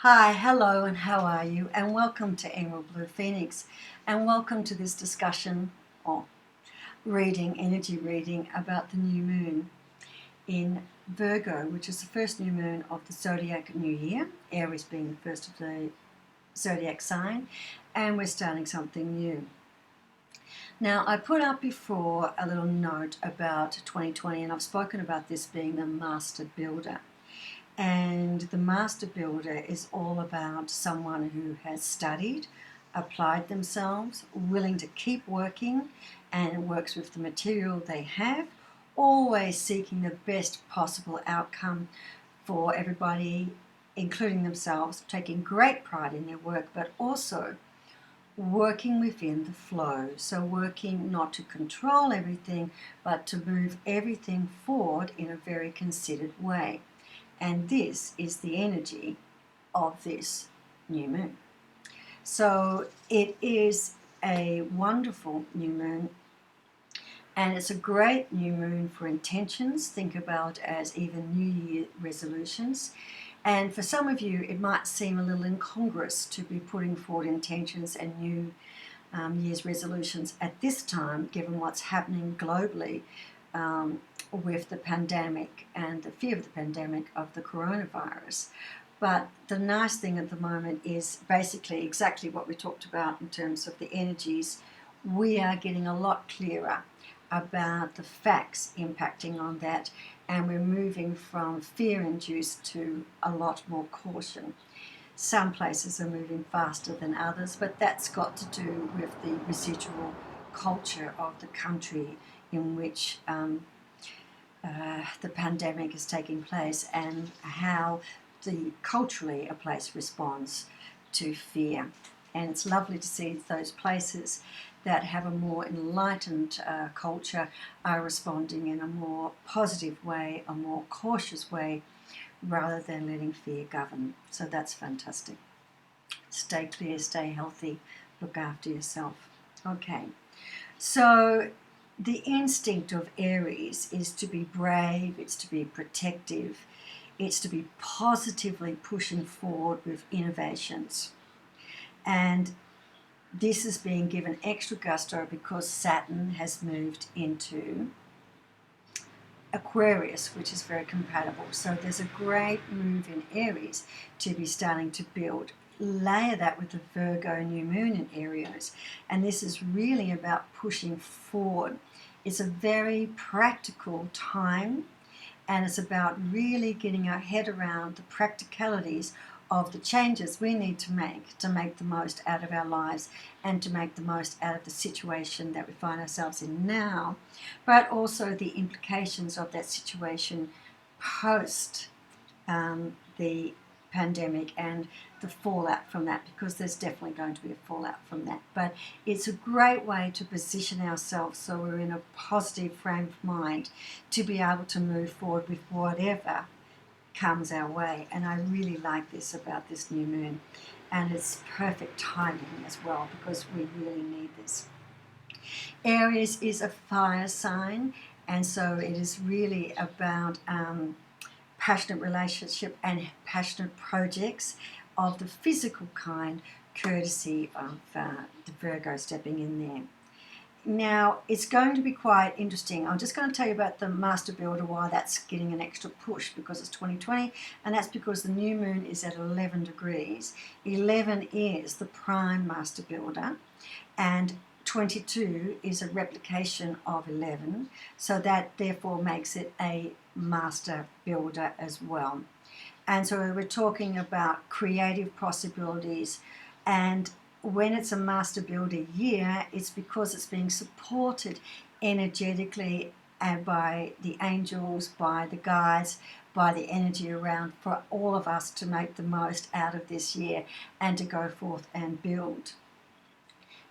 Hi, hello, and how are you? And welcome to Emerald Blue Phoenix, and welcome to this discussion or energy reading about the new moon in Virgo, which is the first new moon of the zodiac new year, Aries being the first of the zodiac sign, and we're starting something new. Now, I put up before a little note about 2020, and I've spoken about this being the master builder. And the master builder is all about someone who has studied, applied themselves, willing to keep working, and works with the material they have, always seeking the best possible outcome for everybody, including themselves, taking great pride in their work, but also working within the flow. So working not to control everything, but to move everything forward in a very considered way. And this is the energy of this new moon. So it is a wonderful new moon, and it's a great new moon for intentions. Think about it as even New Year resolutions. And for some of you, it might seem a little incongruous to be putting forward intentions and New Year's resolutions at this time, given what's happening globally with the pandemic and the fear of the pandemic of the coronavirus. But the nice thing at the moment is basically exactly what we talked about in terms of the energies. We are getting a lot clearer about the facts impacting on that, and we're moving from fear-induced to a lot more caution. Some places are moving faster than others, but that's got to do with the residual culture of the country in which the pandemic is taking place, and how culturally a place responds to fear. And it's lovely to see those places that have a more enlightened culture are responding in a more positive way, a more cautious way, rather than letting fear govern. So that's fantastic. Stay clear, stay healthy, look after yourself. Okay, so the instinct of Aries is to be brave, it's to be protective, it's to be positively pushing forward with innovations. And this is being given extra gusto because Saturn has moved into Aquarius, which is very compatible. So there's a great move in Aries to be starting to build. Layer that with the Virgo new moon in Aries, and this is really about pushing forward. It's a very practical time, and it's about really getting our head around the practicalities of the changes we need to make the most out of our lives and to make the most out of the situation that we find ourselves in now, but also the implications of that situation post the pandemic and the fallout from that, because there's definitely going to be a fallout from that. But it's a great way to position ourselves so we're in a positive frame of mind to be able to move forward with whatever comes our way. And I really like this about this new moon, and it's perfect timing as well, because we really need this. Aries is a fire sign, and so it is really about passionate relationship and passionate projects of the physical kind, courtesy of the Virgo stepping in there. Now, it's going to be quite interesting. I'm just going to tell you about the Master Builder, why that's getting an extra push, because it's 2020, and that's because the new moon is at 11 degrees. 11 is the prime Master Builder, and 22 is a replication of 11, so that therefore makes it a Master Builder as well. And so we're talking about creative possibilities, and when it's a Master Builder year, it's because it's being supported energetically and by the angels, by the guides, by the energy around, for all of us to make the most out of this year and to go forth and build.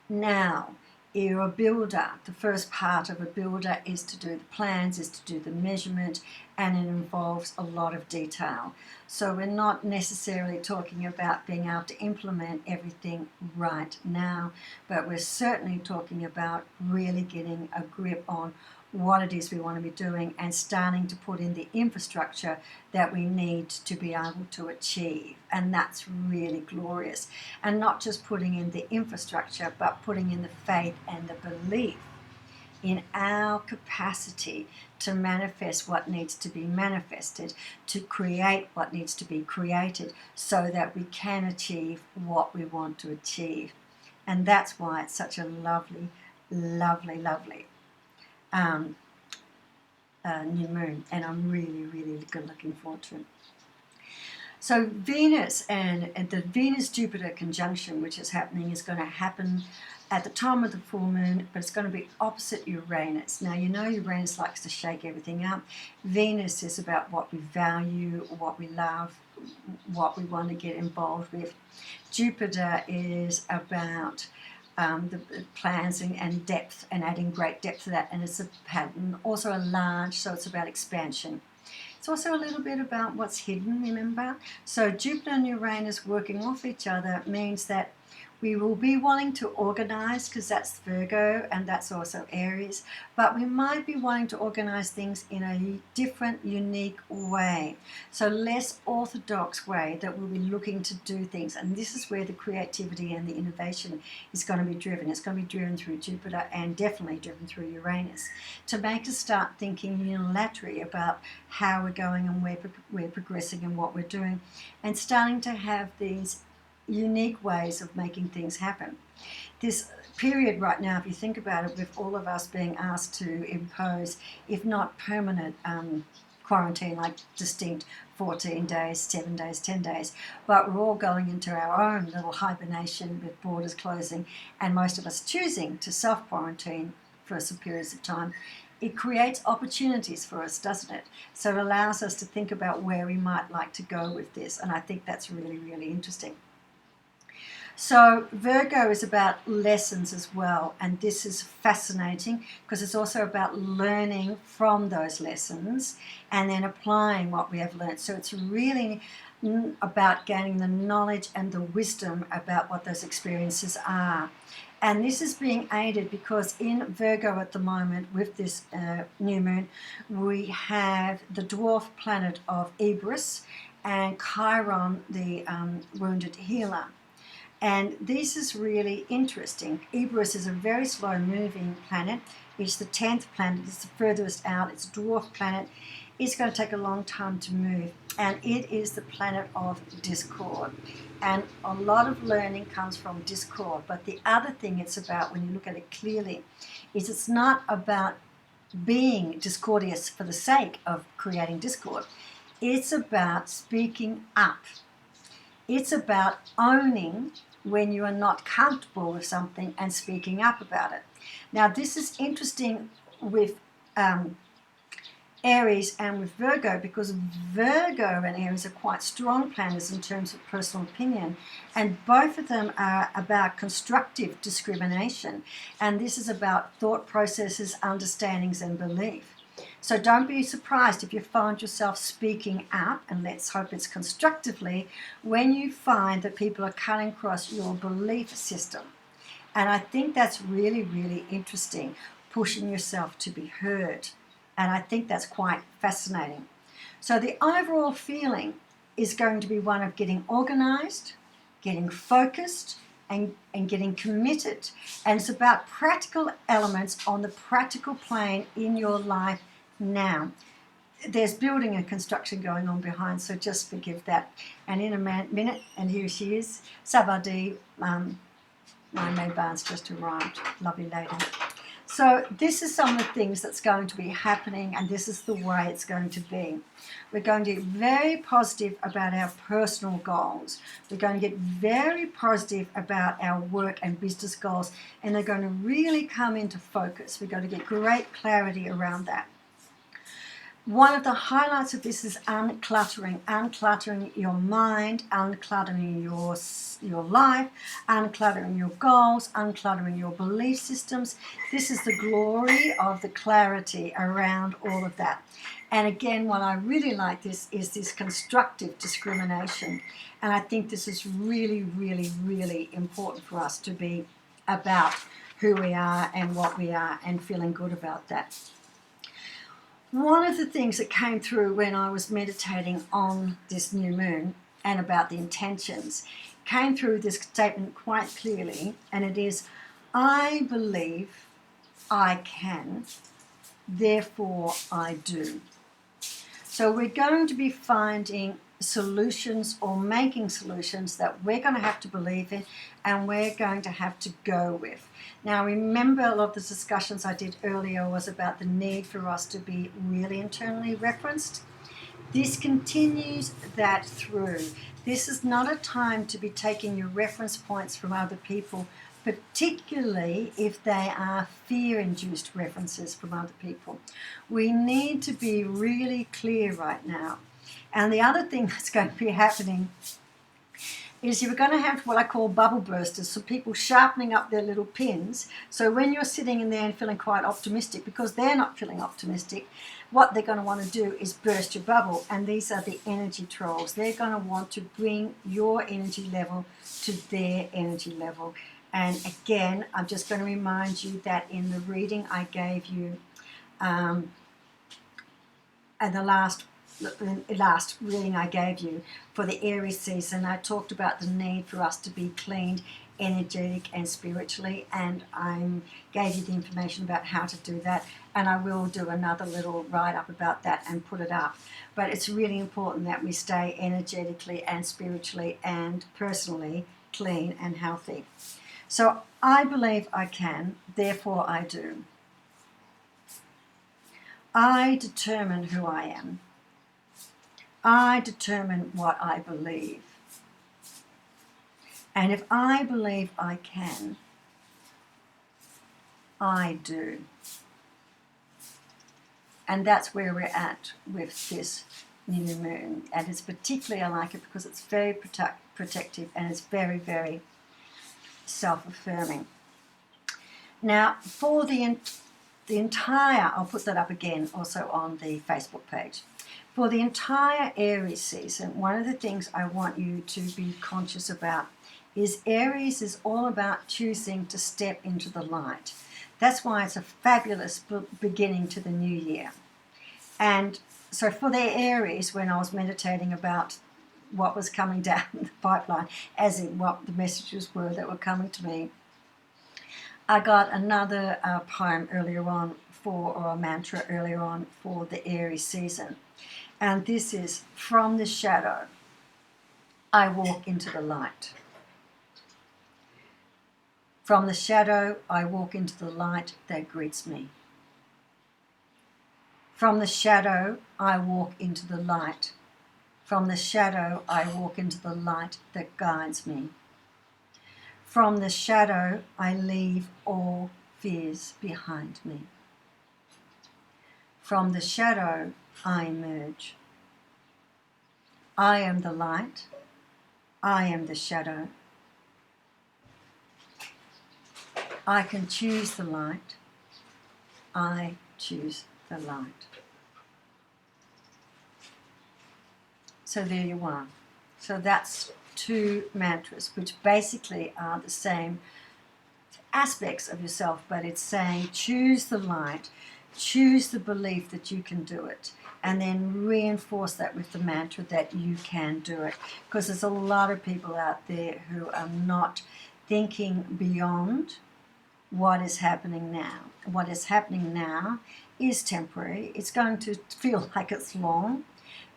Now, you're a builder. The first part of a builder is to do the plans, is to do the measurement, and it involves a lot of detail. So we're not necessarily talking about being able to implement everything right now, but we're certainly talking about really getting a grip on what it is we want to be doing and starting to put in the infrastructure that we need to be able to achieve. And that's really glorious. And not just putting in the infrastructure, but putting in the faith and the belief in our capacity to manifest what needs to be manifested, to create what needs to be created, so that we can achieve what we want to achieve. And that's why it's such a lovely, lovely, lovely new moon, and I'm really, really looking forward to it. So Venus and the Venus-Jupiter conjunction, which is happening, is going to happen at the time of the full moon, but it's going to be opposite Uranus. Now, you know Uranus likes to shake everything up. Venus is about what we value, what we love, what we want to get involved with. Jupiter is about the plans and depth, and adding great depth to that, and it's a pattern, also a large, so it's about expansion. It's also a little bit about what's hidden, remember? So Jupiter and Uranus working off each other means that we will be wanting to organize, because that's Virgo and that's also Aries, but we might be wanting to organize things in a different, unique way. So less orthodox way that we'll be looking to do things. And this is where the creativity and the innovation is going to be driven. It's going to be driven through Jupiter and definitely driven through Uranus, to make us start thinking unilaterally about how we're going and where we're progressing and what we're doing, and starting to have these unique ways of making things happen. This period right now, if you think about it, with all of us being asked to impose, if not permanent quarantine, like distinct 14 days, 7 days, 10 days, but we're all going into our own little hibernation with borders closing, and most of us choosing to self-quarantine for some periods of time. It creates opportunities for us, doesn't it? So it allows us to think about where we might like to go with this, and I think that's really, really interesting. So Virgo is about lessons as well, and this is fascinating because it's also about learning from those lessons and then applying what we have learned. So it's really about gaining the knowledge and the wisdom about what those experiences are. And this is being aided because in Virgo at the moment, with this new moon, we have the dwarf planet of Erebus and Chiron, the wounded healer. And this is really interesting. Erebus is a very slow-moving planet. It's the 10th planet. It's the furthest out. It's a dwarf planet. It's going to take a long time to move. And it is the planet of discord. And a lot of learning comes from discord. But the other thing it's about, when you look at it clearly, is it's not about being discordious for the sake of creating discord. It's about speaking up. It's about owning when you are not comfortable with something and speaking up about it. Now, this is interesting with Aries and with Virgo, because Virgo and Aries are quite strong planets in terms of personal opinion, and both of them are about constructive discrimination, and this is about thought processes, understandings, and belief. So don't be surprised if you find yourself speaking up, and let's hope it's constructively, when you find that people are cutting across your belief system. And I think that's really, really interesting, pushing yourself to be heard. And I think that's quite fascinating. So the overall feeling is going to be one of getting organized, getting focused, and getting committed. And it's about practical elements on the practical plane in your life now. There's building and construction going on behind, so just forgive that. And in a minute, and here she is, Savadi, my maid Barnes just arrived, lovely lady. So this is some of the things that's going to be happening, and this is the way it's going to be. We're going to get very positive about our personal goals. We're going to get very positive about our work and business goals, and they're going to really come into focus. We're going to get great clarity around that. One of the highlights of this is uncluttering your mind, uncluttering your life, uncluttering your goals, uncluttering your belief systems. This is the glory of the clarity around all of that. And again, what I really like this is this constructive discrimination. And I think this is really, really, really important for us to be about who we are and what we are and feeling good about that. One of the things that came through when I was meditating on this new moon and about the intentions came through this statement quite clearly, and it is, I believe I can, therefore I do. So we're going to be finding solutions or making solutions that we're going to have to believe in and we're going to have to go with. Now remember, a lot of the discussions I did earlier was about the need for us to be really internally referenced. This continues that through. This is not a time to be taking your reference points from other people, particularly if they are fear-induced references from other people. We need to be really clear right now. And the other thing that's going to be happening is you're going to have what I call bubble bursters, so people sharpening up their little pins. So when you're sitting in there and feeling quite optimistic, because they're not feeling optimistic, what they're going to want to do is burst your bubble. And these are the energy trolls. They're going to want to bring your energy level to their energy level. And again, I'm just going to remind you that in the reading I gave you at the last reading I gave you for the Aries season, I talked about the need for us to be cleaned, energetic and spiritually, and I gave you the information about how to do that, and I will do another little write-up about that and put it up. But it's really important that we stay energetically and spiritually and personally clean and healthy. So I believe I can, therefore I do. I determine who I am. I determine what I believe. And if I believe I can, I do. And that's where we're at with this new moon. And it's particularly, I like it because it's very protective and it's very, very self-affirming. Now, for the entire, I'll put that up again also on the Facebook page. For the entire Aries season, one of the things I want you to be conscious about is Aries is all about choosing to step into the light. That's why it's a fabulous beginning to the new year. And so for the Aries, when I was meditating about what was coming down the pipeline, as in what the messages were that were coming to me, I got another poem earlier on or a mantra earlier on for the Aries season. And this is, from the shadow, I walk into the light. From the shadow, I walk into the light that greets me. From the shadow, I walk into the light. From the shadow, I walk into the light that guides me. From the shadow, I leave all fears behind me. From the shadow, I emerge. I am the light. I am the shadow. I can choose the light. I choose the light. So there you are. So that's two mantras, which basically are the same aspects of yourself, but it's saying choose the light, choose the belief that you can do it, and then reinforce that with the mantra that you can do it. Because there's a lot of people out there who are not thinking beyond what is happening now. What is happening now is temporary. It's going to feel like it's long,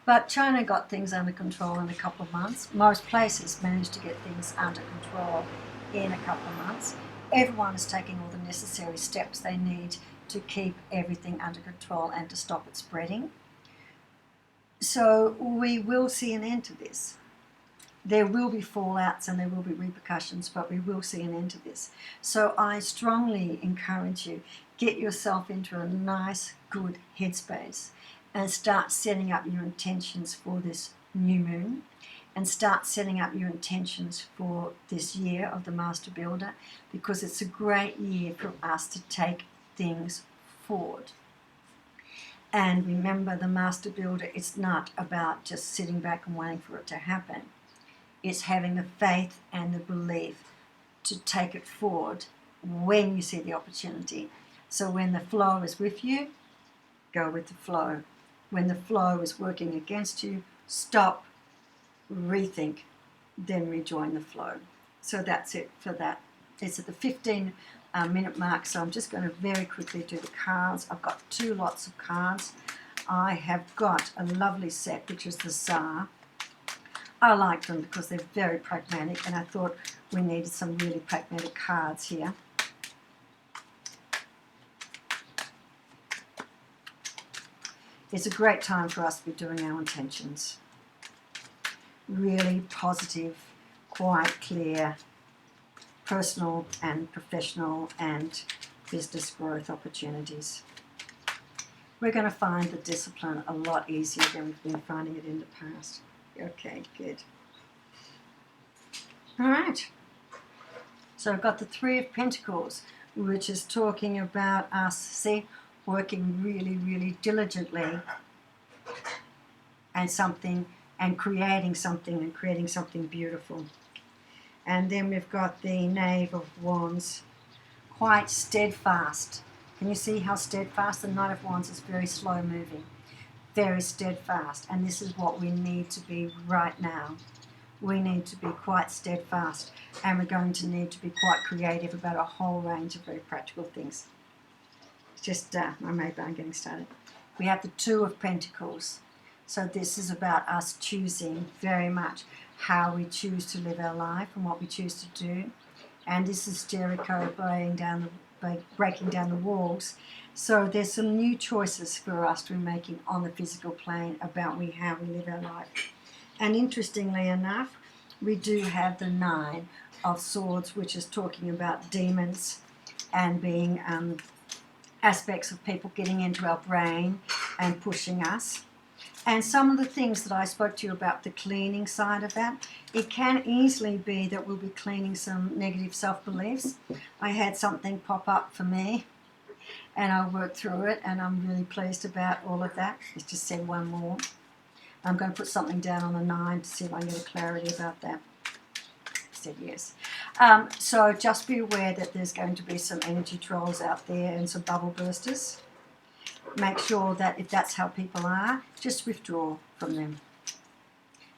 but China got things under control in a couple of months. Most places managed to get things under control in a couple of months. Everyone is taking all the necessary steps they need to keep everything under control and to stop it spreading. So we will see an end to this. There will be fallouts and there will be repercussions, but we will see an end to this. So I strongly encourage you, get yourself into a nice, good headspace and start setting up your intentions for this new moon, and start setting up your intentions for this year of the Master Builder, because it's a great year for us to take things forward. And remember, the Master Builder, it's not about just sitting back and waiting for it to happen. It's having the faith and the belief to take it forward when you see the opportunity. So when the flow is with you, go with the flow. When the flow is working against you, stop, rethink, then rejoin the flow. So that's it for that. It's at the 15-minute mark, so I'm just going to very quickly do the cards. I've got 2 lots of cards. I have got a lovely set, which is the Tsar. I like them because they're very pragmatic, and I thought we needed some really pragmatic cards here. It's a great time for us to be doing our intentions. Really positive, quite clear, personal and professional and business growth opportunities. We're going to find the discipline a lot easier than we've been finding it in the past. Okay, good. All right. So I've got the 3 of Pentacles, which is talking about us, see, working really, really diligently and creating something beautiful. And then we've got the Knave of Wands, quite steadfast. Can you see how steadfast? The Knight of Wands is very slow moving, very steadfast, and this is what we need to be right now. We need to be quite steadfast, and we're going to need to be quite creative about a whole range of very practical things. Just, maybe I'm getting started. We have the 2 of Pentacles. So this is about us choosing very much how we choose to live our life and what we choose to do. And this is Jericho breaking down the walls. So there's some new choices for us to be making on the physical plane about how we live our life. And interestingly enough, we do have the 9 of Swords, which is talking about demons and being aspects of people getting into our brain and pushing us. And some of the things that I spoke to you about, the cleaning side of that, it can easily be that we'll be cleaning some negative self-beliefs. I had something pop up for me, and I worked through it, and I'm really pleased about all of that. Let's just say one more. I'm going to put something down on the 9 to see if I can get a clarity about that. Said yes. So just be aware that there's going to be some energy trolls out there and some bubble bursters. Make sure that if that's how people are, just withdraw from them.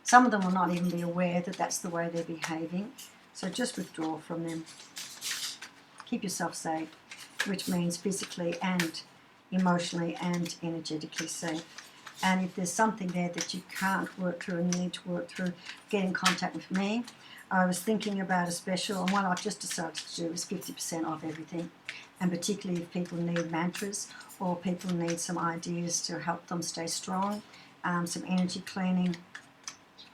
Some of them will not even be aware that that's the way they're behaving, so just withdraw from them. Keep yourself safe, which means physically and emotionally and energetically safe. And if there's something there that you can't work through and you need to work through, get in contact with me. I was thinking about a special, and what I've just decided to do is 50% off everything. And particularly if people need mantras or people need some ideas to help them stay strong, some energy cleaning,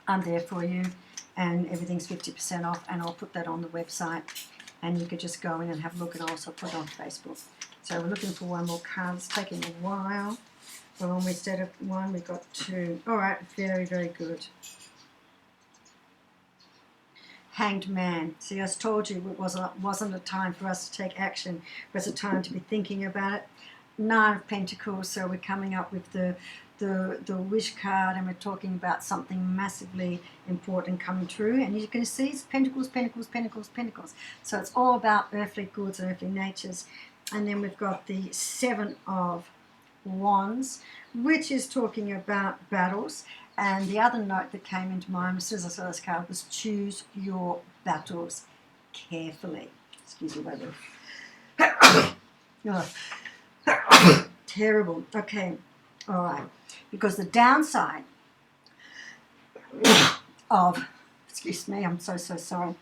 I'm there for you. And everything's 50% off, and I'll put that on the website. And you could just go in and have a look, and I'll also put it on Facebook. So we're looking for one more card. It's taking a while. Well, instead of 1, we've got 2. All right, very, very good. Hanged Man. See, I told you it wasn't a time for us to take action. It was a time to be thinking about it. 9 of Pentacles, so we're coming up with the wish card, and we're talking about something massively important coming true. And you can see it's Pentacles, Pentacles, Pentacles, Pentacles. So it's all about earthly goods and earthly natures. And then we've got the 7 of Wands, which is talking about battles. And the other note that came into mind as soon as I saw this card was choose your battles carefully. Excuse me, baby. Terrible. Okay. All right. Because the downside of, excuse me, I'm so sorry,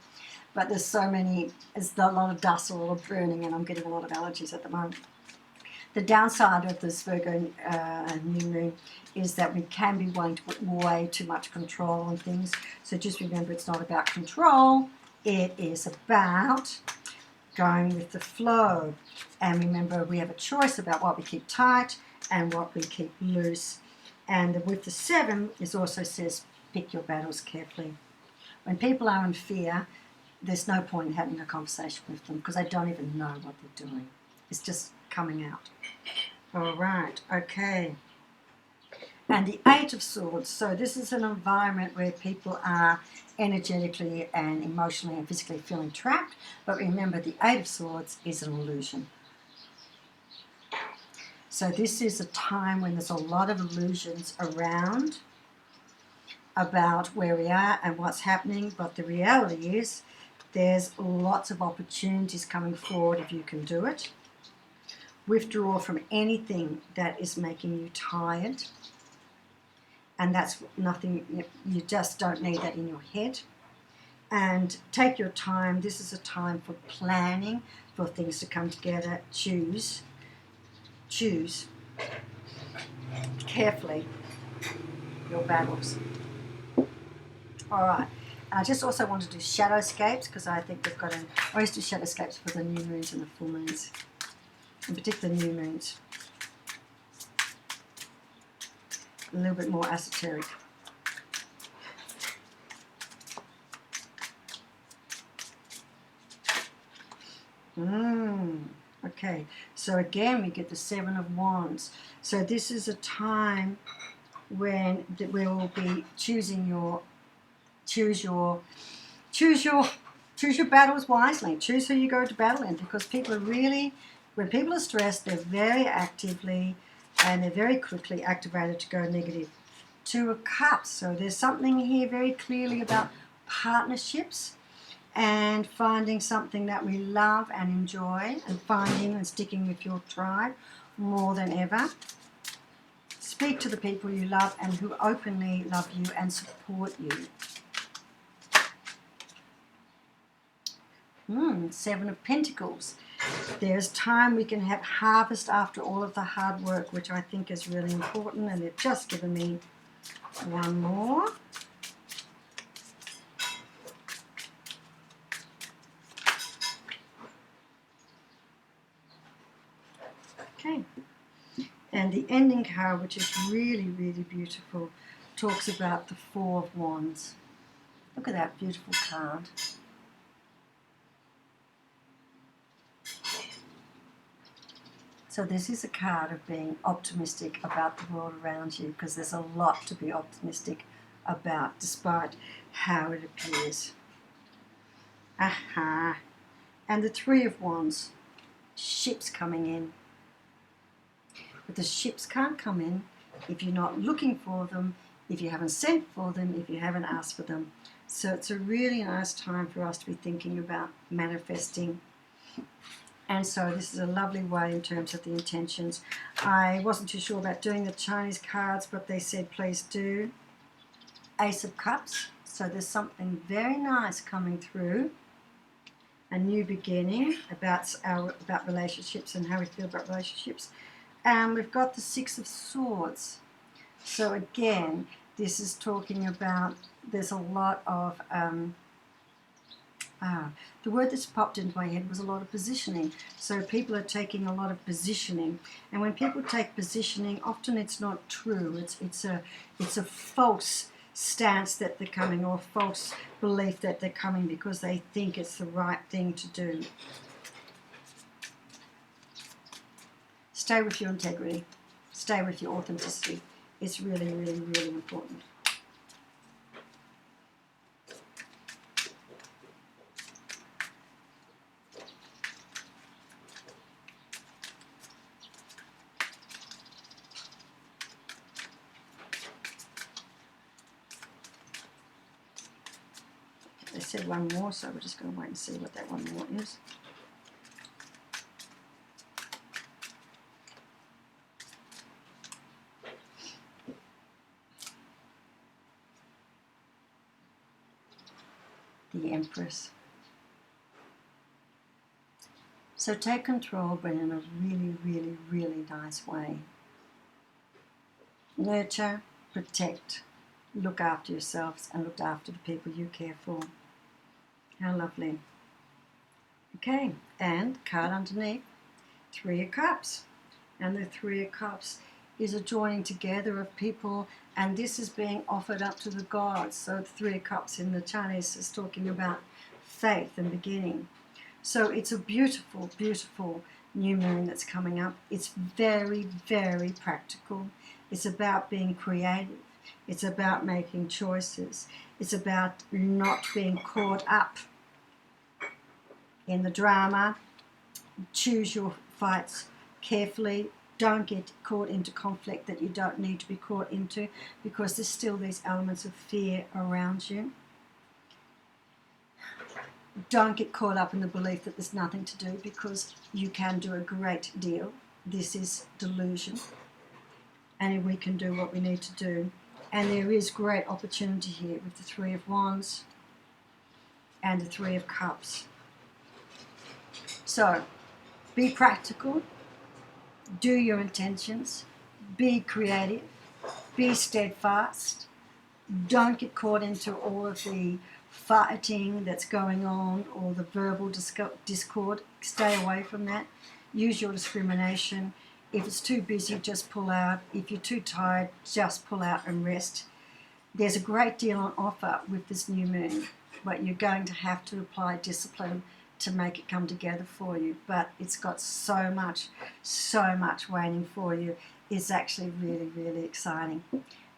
but there's a lot of dust, a lot of burning, and I'm getting a lot of allergies at the moment. The downside of this Virgo new moon is that we can be wanting to put way too much control on things. So just remember, it's not about control. It is about going with the flow. And remember, we have a choice about what we keep tight and what we keep loose. And with the 7, it also says, pick your battles carefully. When people are in fear, there's no point in having a conversation with them because they don't even know what they're doing. It's just coming out. All right, okay. And the 8 of Swords. So this is an environment where people are energetically and emotionally and physically feeling trapped. But remember, the 8 of Swords is an illusion. So this is a time when there's a lot of illusions around about where we are and what's happening, but the reality is there's lots of opportunities coming forward if you can do it. Withdraw from anything that is making you tired, and that's nothing, you just don't need that in your head. And take your time. This is a time for planning, for things to come together. Choose carefully your battles. All right. I just also want to do shadowscapes because I think we've got I always do shadowscapes for the new moons and the full moons, in particular new moons. A little bit more esoteric. Okay, so again we get the Seven of Wands. So this is a time when we will be choose your battles wisely. Choose who you go to battle in, because people are really, when people are stressed, they're very actively and they're very quickly activated to go negative. Two of Cups. So there's something here very clearly about partnerships and finding something that we love and enjoy, and finding and sticking with your tribe more than ever. Speak to the people you love and who openly love you and support you. Seven of Pentacles. There's time we can have harvest after all of the hard work, which I think is really important, and they've just given me one more. Okay, and the ending card, which is really, really beautiful, talks about the Four of Wands. Look at that beautiful card. So this is a card of being optimistic about the world around you, because there's a lot to be optimistic about, despite how it appears. Aha. And the Three of Wands, ships coming in. But the ships can't come in if you're not looking for them, if you haven't sent for them, if you haven't asked for them. So it's a really nice time for us to be thinking about manifesting. And so this is a lovely way in terms of the intentions. I wasn't too sure about doing the Chinese cards, but they said please do. Ace of Cups. So there's something very nice coming through. A new beginning about relationships and how we feel about relationships. And we've got the Six of Swords. So again, this is talking about, there's a lot of, the word that's popped into my head was a lot of positioning. So people are taking a lot of positioning. And when people take positioning, often it's not true. It's a false stance that they're coming, or false belief that they're coming because they think it's the right thing to do. Stay with your integrity. Stay with your authenticity. It's really, really, really important. They said one more, so we're just going to wait and see what that one more is. The Empress. So take control, but in a really, really, really nice way. Nurture, protect, look after yourselves and look after the people you care for. How lovely. Okay, and card underneath, Three of Cups. And the Three of Cups is a joining together of people, and this is being offered up to the gods. So the Three of Cups in the Chinese is talking about faith and beginning. So it's a beautiful, beautiful new moon that's coming up. It's very, very practical. It's about being creative. It's about making choices. It's about not being caught up in the drama. Choose your fights carefully. Don't get caught into conflict that you don't need to be caught into, because there's still these elements of fear around you. Don't get caught up in the belief that there's nothing to do, because you can do a great deal. This is delusion, and we can do what we need to do. And there is great opportunity here with the Three of Wands and the Three of Cups. So be practical, do your intentions, be creative, be steadfast. Don't get caught into all of the fighting that's going on or the verbal discord. Stay away from that. Use your discrimination. If it's too busy, just pull out. If you're too tired, just pull out and rest. There's a great deal on offer with this new moon, but you're going to have to apply discipline to make it come together for you. But it's got so much waiting for you. It's actually really, really exciting.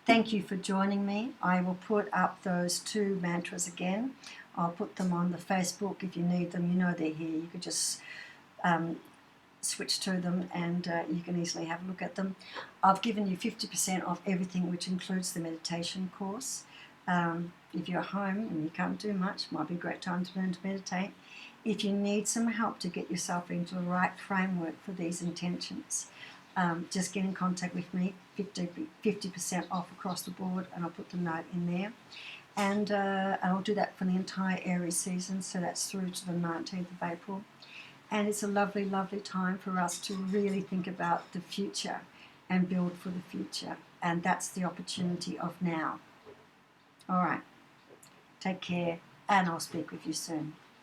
Thank you for joining me. I will put up those 2 mantras again. I'll put them on the Facebook if you need them. You know they're here. You could just switch to them, and you can easily have a look at them. I've given you 50% off everything, which includes the meditation course. If you're home and you can't do much, might be a great time to learn to meditate. If you need some help to get yourself into the right framework for these intentions, just get in contact with me. 50% off across the board, and I'll put the note in there. And I'll do that for the entire Aries season, so that's through to the 19th of April. And it's a lovely, lovely time for us to really think about the future and build for the future. And that's the opportunity of now. All right. Take care, and I'll speak with you soon.